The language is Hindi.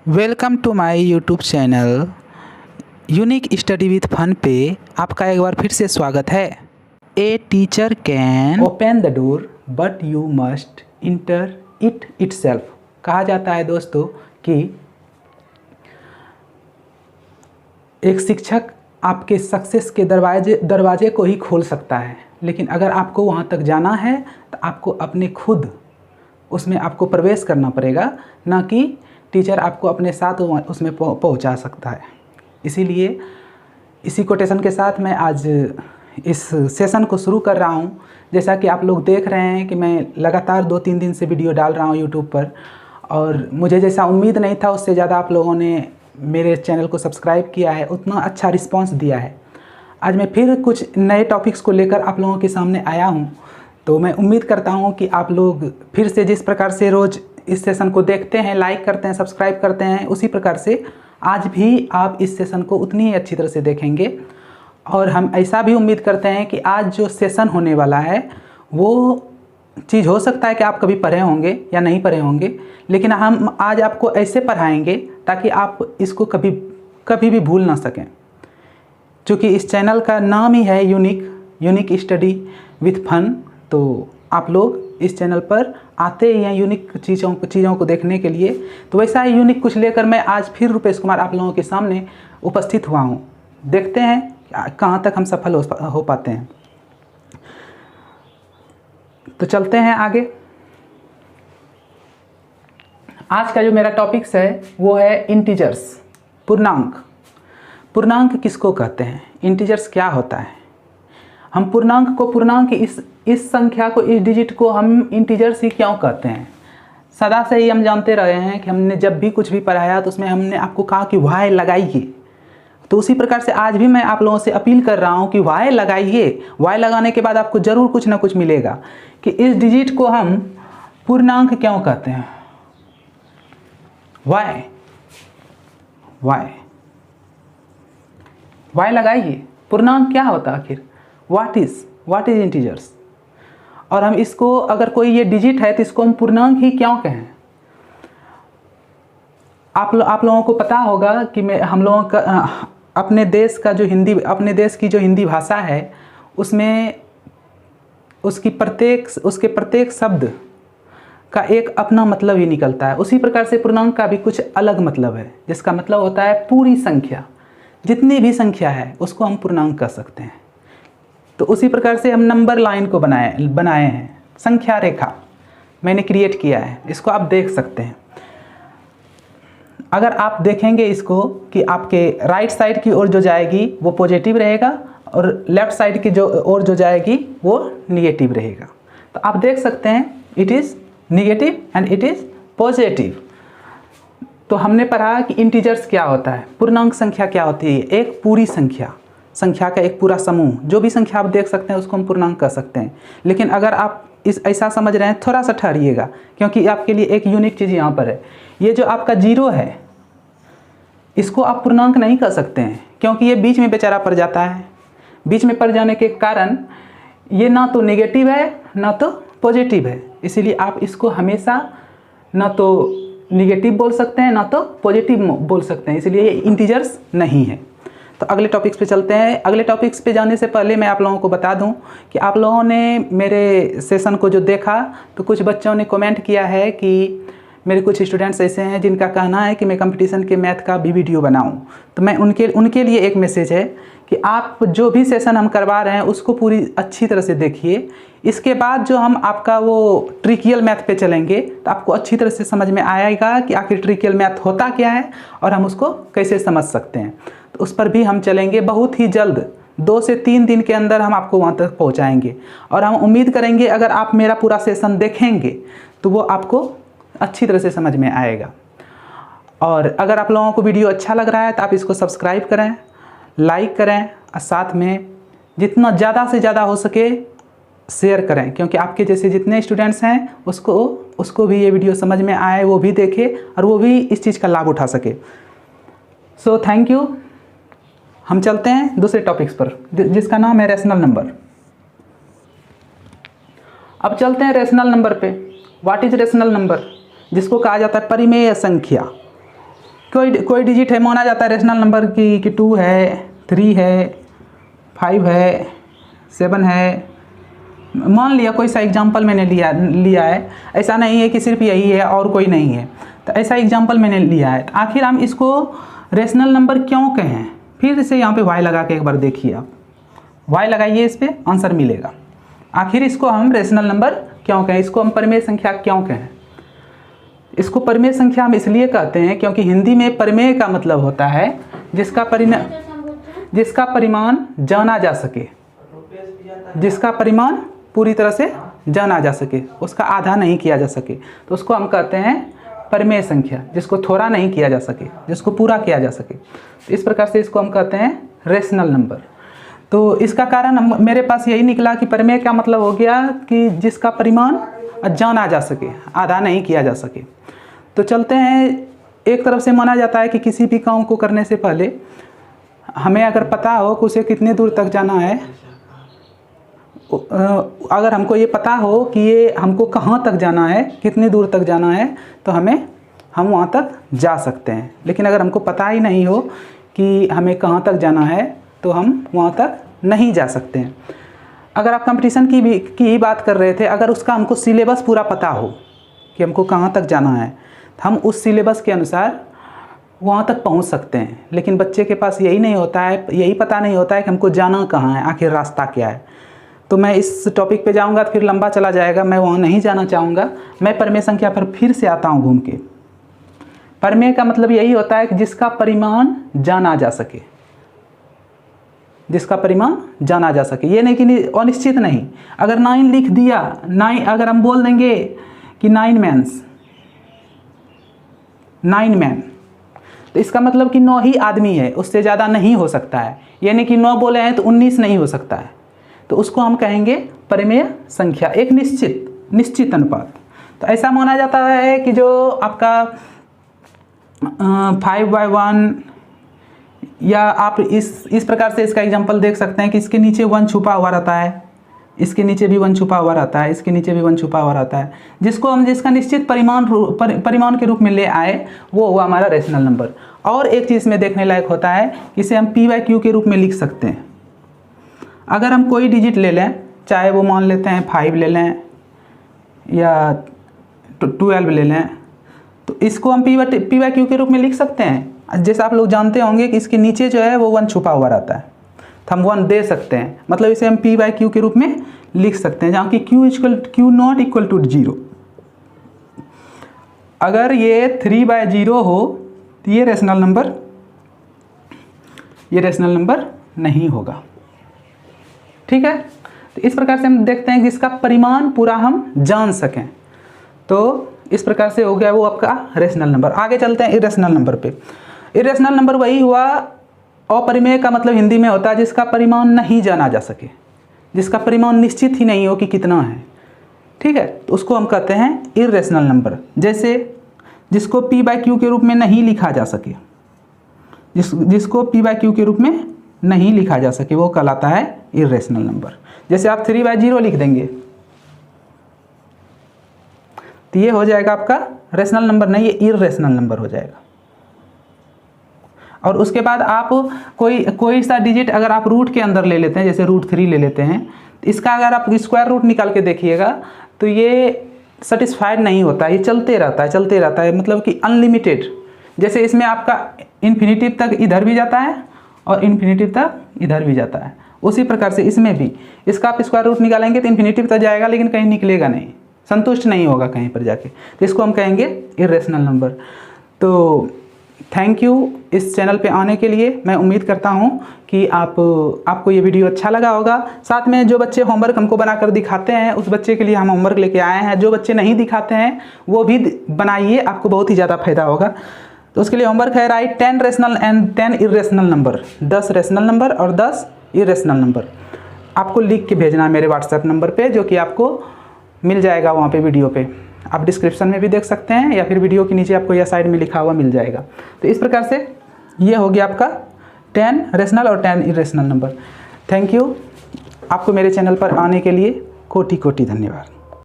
Welcome to my YouTube channel unique study with fun पे आपका एक बार फिर से स्वागत है। A teacher can open the door but you must enter it itself. कहा जाता है दोस्तों कि एक शिक्षक आपके सक्सेस के दरवाजे को ही खोल सकता है, लेकिन अगर आपको वहाँ तक जाना है तो आपको अपने खुद उसमें आपको प्रवेश करना पड़ेगा, ना कि टीचर आपको अपने साथ उसमें पहुंचा सकता है। इसीलिए इसी कोटेशन के साथ मैं आज इस सेशन को शुरू कर रहा हूं। जैसा कि आप लोग देख रहे हैं कि मैं लगातार 2-3 दिन से वीडियो डाल रहा हूं यूट्यूब पर, और मुझे जैसा उम्मीद नहीं था उससे ज़्यादा आप लोगों ने मेरे चैनल को सब्सक्राइब किया है, उतना अच्छा रिस्पॉन्स दिया है। आज मैं फिर कुछ नए टॉपिक्स को लेकर आप लोगों के सामने आया हूँ, तो मैं उम्मीद करता हूँ कि आप लोग फिर से जिस प्रकार से रोज़ इस सेशन को देखते हैं, लाइक करते हैं, सब्सक्राइब करते हैं, उसी प्रकार से आज भी आप इस सेशन को उतनी ही अच्छी तरह से देखेंगे। और हम ऐसा भी उम्मीद करते हैं कि आज जो सेशन होने वाला है वो चीज़ हो सकता है कि आप कभी पढ़े होंगे या नहीं पढ़े होंगे, लेकिन हम आज आपको ऐसे पढ़ाएंगे ताकि आप इसको कभी भी भूल ना सकें। क्योंकि इस चैनल का नाम ही है यूनिक स्टडी विथ फन, तो आप लोग इस चैनल पर आते ही हैं यूनिक चीज़ों को देखने के लिए। तो वैसा ही यूनिक कुछ लेकर मैं आज फिर रुपेश कुमार आप लोगों के सामने उपस्थित हुआ हूँ। देखते हैं कहाँ तक हम सफल हो पाते हैं। तो चलते हैं आगे। आज का जो मेरा टॉपिक्स है वो है इंटीजर्स, पूर्णांक। पूर्णांक किसको कहते हैं, इंटीजर्स क्या होता है। हम पूर्णांक इस संख्या को, इस डिजिट को हम इंटीजर्स ही क्यों कहते हैं। सदा से ही हम जानते रहे हैं कि हमने जब भी कुछ भी पढ़ाया तो उसमें हमने आपको कहा कि वाई लगाइए। तो उसी प्रकार से आज भी मैं आप लोगों से अपील कर रहा हूं कि वाई लगाइए। वाई लगाने के बाद आपको ज़रूर कुछ ना कुछ मिलेगा कि इस डिजिट को हम पूर्णांक क्यों कहते हैं। वाई लगाइए। पूर्णांक क्या होता है आखिर, व्हाट इज इंटीजर्स। और हम इसको, अगर कोई ये डिजिट है तो इसको हम पूर्णांक ही क्यों कहें। आप लोगों को पता होगा कि हम लोगों का अपने देश की जो हिंदी भाषा है उसमें उसके प्रत्येक शब्द का एक अपना मतलब ही निकलता है। उसी प्रकार से पूर्णांक का भी कुछ अलग मतलब है, जिसका मतलब होता है पूरी संख्या। जितनी भी संख्या है उसको हम पूर्णांक कह सकते हैं। तो उसी प्रकार से हम नंबर लाइन को बनाए हैं, संख्या रेखा मैंने क्रिएट किया है, इसको आप देख सकते हैं। अगर आप देखेंगे इसको कि आपके राइट साइड की ओर जो जाएगी वो पॉजिटिव रहेगा और लेफ्ट साइड की जो ओर जो जाएगी वो निगेटिव रहेगा। तो आप देख सकते हैं it is negative and it is positive. तो हमने पढ़ा कि इंटीजर्स क्या होता है, पूर्णांक संख्या क्या होती है। एक पूरी संख्या का एक पूरा समूह, जो भी संख्या आप देख सकते हैं उसको हम पूर्णांक कह सकते हैं। लेकिन अगर आप ऐसा समझ रहे हैं, थोड़ा सा ठहरिएगा, क्योंकि आपके लिए एक यूनिक चीज़ यहाँ पर है। ये जो आपका जीरो है इसको आप पूर्णांक नहीं कह सकते हैं, क्योंकि ये बीच में बेचारा पड़ जाता है। बीच में पड़ जाने के कारण ये ना तो नेगेटिव है ना तो पॉजिटिव है, इसीलिए आप इसको हमेशा ना तो निगेटिव बोल सकते हैं ना तो पॉजिटिव बोल सकते हैं, इसलिए ये इंटीजर्स नहीं है। तो अगले टॉपिक्स पे चलते हैं। अगले टॉपिक्स पे जाने से पहले मैं आप लोगों को बता दूं कि आप लोगों ने मेरे सेशन को जो देखा तो कुछ बच्चों ने कमेंट किया है कि मेरे कुछ स्टूडेंट्स ऐसे हैं जिनका कहना है कि मैं कंपटीशन के मैथ का भी वीडियो बनाऊं। तो मैं उनके लिए एक मैसेज है कि आप जो भी सेशन हम करवा रहे हैं उसको पूरी अच्छी तरह से देखिए। इसके बाद जो हम आपका वो ट्रिकियल मैथ पे चलेंगे तो आपको अच्छी तरह से समझ में आएगा कि आखिर ट्रिकियल मैथ होता क्या है और हम उसको कैसे समझ सकते हैं। तो उस पर भी हम चलेंगे बहुत ही जल्द, 2 से 3 दिन के अंदर हम आपको वहाँ तक पहुँचाएँगे। और हम उम्मीद करेंगे अगर आप मेरा पूरा सेशन देखेंगे तो वो आपको अच्छी तरह से समझ में आएगा। और अगर आप लोगों को वीडियो अच्छा लग रहा है तो आप इसको सब्सक्राइब करें, लाइक करें और साथ में जितना ज़्यादा से ज़्यादा हो सके शेयर करें, क्योंकि आपके जैसे जितने स्टूडेंट्स हैं उसको भी ये वीडियो समझ में आए, वो भी देखे और वो भी इस चीज़ का लाभ उठा सके। So thank you. हम चलते हैं दूसरे टॉपिक्स पर जिसका नाम है रेशनल नंबर। अब चलते हैं रेशनल नंबर पे। व्हाट इज रेशनल नंबर, जिसको कहा जाता है परिमेय संख्या। कोई डिजिट है माना जाता है रेशनल नंबर कि 2 है, 3 है, 5 है, 7 है, मान लिया कोई सा एग्जाम्पल मैंने लिया है। ऐसा नहीं है कि सिर्फ यही है और कोई नहीं है, तो ऐसा एग्जाम्पल मैंने लिया है। तो आखिर हम इसको रेशनल नंबर क्यों कहें? फिर से यहाँ पे वाई लगा के एक बार देखिए आप, वाई लगाइए, इस पर आंसर मिलेगा। आखिर इसको हम रेशनल नंबर क्यों कहें, इसको हम परिमेय संख्या क्यों कहें? इसको परिमेय संख्या हम इसलिए कहते हैं क्योंकि हिंदी में परिमेय का मतलब होता है जिसका परिमाण जाना जा सके, जिसका परिमाण पूरी तरह से जाना जा सके, उसका आधा नहीं किया जा सके, तो उसको हम कहते हैं परिमेय संख्या। जिसको थोड़ा नहीं किया जा सके, जिसको पूरा किया जा सके, तो इस प्रकार से इसको हम कहते हैं रेशनल नंबर। तो इसका कारण मेरे पास यही निकला कि परिमेय का मतलब हो गया कि जिसका परिमाण जाना जा सके, आधा नहीं किया जा सके। तो चलते हैं, एक तरफ से माना जाता है कि किसी भी काम को करने से पहले हमें अगर पता हो कि उसे कितने दूर तक जाना है, अगर हमको ये पता हो कि ये हमको कहाँ तक जाना है, कितनी दूर तक जाना है, तो हम वहाँ तक जा सकते हैं। लेकिन अगर हमको पता ही नहीं हो कि हमें कहाँ तक जाना है तो हम वहाँ तक नहीं जा सकते हैं। अगर आप कंपटीशन की ही बात कर रहे थे, अगर उसका हमको सिलेबस पूरा पता हो कि हमको कहाँ तक जाना है, तो हम उस सिलेबस के अनुसार वहाँ तक पहुँच सकते हैं। लेकिन बच्चे के पास यही नहीं होता है, यही पता नहीं होता है कि हमको जाना कहाँ है, आखिर रास्ता क्या है। तो मैं इस टॉपिक पे जाऊंगा तो फिर लंबा चला जाएगा, मैं वहाँ नहीं जाना चाहूँगा। मैं परिमेय संख्या पर फिर से आता हूँ घूम के। परिमेय का मतलब यही होता है कि जिसका परिमाण जाना जा सके, जिसका परिमाण जाना जा सके। ये नहीं कि अनिश्चित नहीं। अगर 9 लिख दिया, 9 अगर हम बोल देंगे कि 9 मैन, तो इसका मतलब कि 9 ही आदमी है, उससे ज़्यादा नहीं हो सकता है। यानी कि 9 बोले हैं तो 19 नहीं हो सकता है, तो उसको हम कहेंगे परिमेय संख्या, एक निश्चित अनुपात। तो ऐसा माना जाता है कि जो आपका 5/1, या आप इस प्रकार से इसका एग्जांपल देख सकते हैं कि इसके नीचे 1 छुपा हुआ रहता है, इसके नीचे भी 1 छुपा हुआ रहता है, इसके नीचे भी 1 छुपा हुआ रहता है, जिसका निश्चित परिमाण के रूप में ले आए, वो हुआ हमारा रेशनल नंबर। और एक चीज़ में देखने लायक होता है, इसे हम p/q के रूप में लिख सकते हैं। अगर हम कोई डिजिट ले लें, चाहे वो मान लेते हैं 5 ले लें या 12 ले लें, तो इसको हम p/q के रूप में लिख सकते हैं। जैसे आप लोग जानते होंगे कि इसके नीचे जो है वो 1 छुपा हुआ रहता है, तो हम 1 दे सकते हैं, मतलब इसे हम p/q के रूप में लिख सकते हैं, जहाँ कि q = 0। अगर ये 3/0 हो तो ये रेशनल नंबर नहीं होगा। ठीक है, तो इस प्रकार से हम देखते हैं कि इसका परिमाण पूरा हम जान सकें। तो इस प्रकार से हो गया वो आपका रेशनल नंबर। आगे चलते हैं इरेशनल नंबर पे। इरेशनल नंबर वही हुआ, अपरिमेय का मतलब हिंदी में होता है जिसका परिमाण नहीं जाना जा सके, जिसका परिमाण निश्चित ही नहीं हो कि कितना है। ठीक है, तो उसको हम कहते हैं इरेशनल नंबर। जैसे जिसको p/q के रूप में नहीं लिखा जा सके, जिसको p/q के रूप में नहीं लिखा जा सके, वो कहलाता है इरेशनल नंबर। जैसे आप 3/0 लिख देंगे तो ये हो जाएगा आपका रेशनल नंबर नहीं, ये इरेशनल नंबर हो जाएगा। और उसके बाद आप कोई सा डिजिट अगर आप रूट के अंदर ले लेते हैं, जैसे √3 ले लेते हैं, तो इसका अगर आप स्क्वायर रूट निकाल के देखिएगा तो ये सेटिस्फाइड नहीं होता, ये चलते रहता है, मतलब कि अनलिमिटेड। जैसे इसमें आपका इन्फिनिटिव तक इधर भी जाता है और इन्फिनिटिव तक इधर भी जाता है, उसी प्रकार से इसमें भी इसका आप स्क्वायर रूट निकालेंगे तो इन्फिनिटिव तक जाएगा, लेकिन कहीं निकलेगा नहीं, संतुष्ट नहीं होगा कहीं पर जाके, तो इसको हम कहेंगे इरेशनल नंबर। तो थैंक यू इस चैनल पे आने के लिए। मैं उम्मीद करता हूँ कि आपको ये वीडियो अच्छा लगा होगा। साथ में जो बच्चे होमवर्क हमको बनाकर दिखाते हैं, उस बच्चे के लिए हम होमवर्क लेके आए हैं। जो बच्चे नहीं दिखाते हैं वो भी बनाइए, आपको बहुत ही ज़्यादा फायदा होगा। तो उसके लिए होमवर्क है, right 10 rational and 10 irrational number, 10 rational number और 10 इरेशनल नंबर आपको लिख के भेजना है मेरे व्हाट्सएप नंबर पे, जो कि आपको मिल जाएगा वहाँ पे वीडियो पे। आप डिस्क्रिप्शन में भी देख सकते हैं या फिर वीडियो के नीचे आपको यह साइड में लिखा हुआ मिल जाएगा। तो इस प्रकार से ये हो गया आपका 10 रेशनल और 10 इरेशनल नंबर। थैंक यू, आपको मेरे चैनल पर आने के लिए कोटि कोटि धन्यवाद।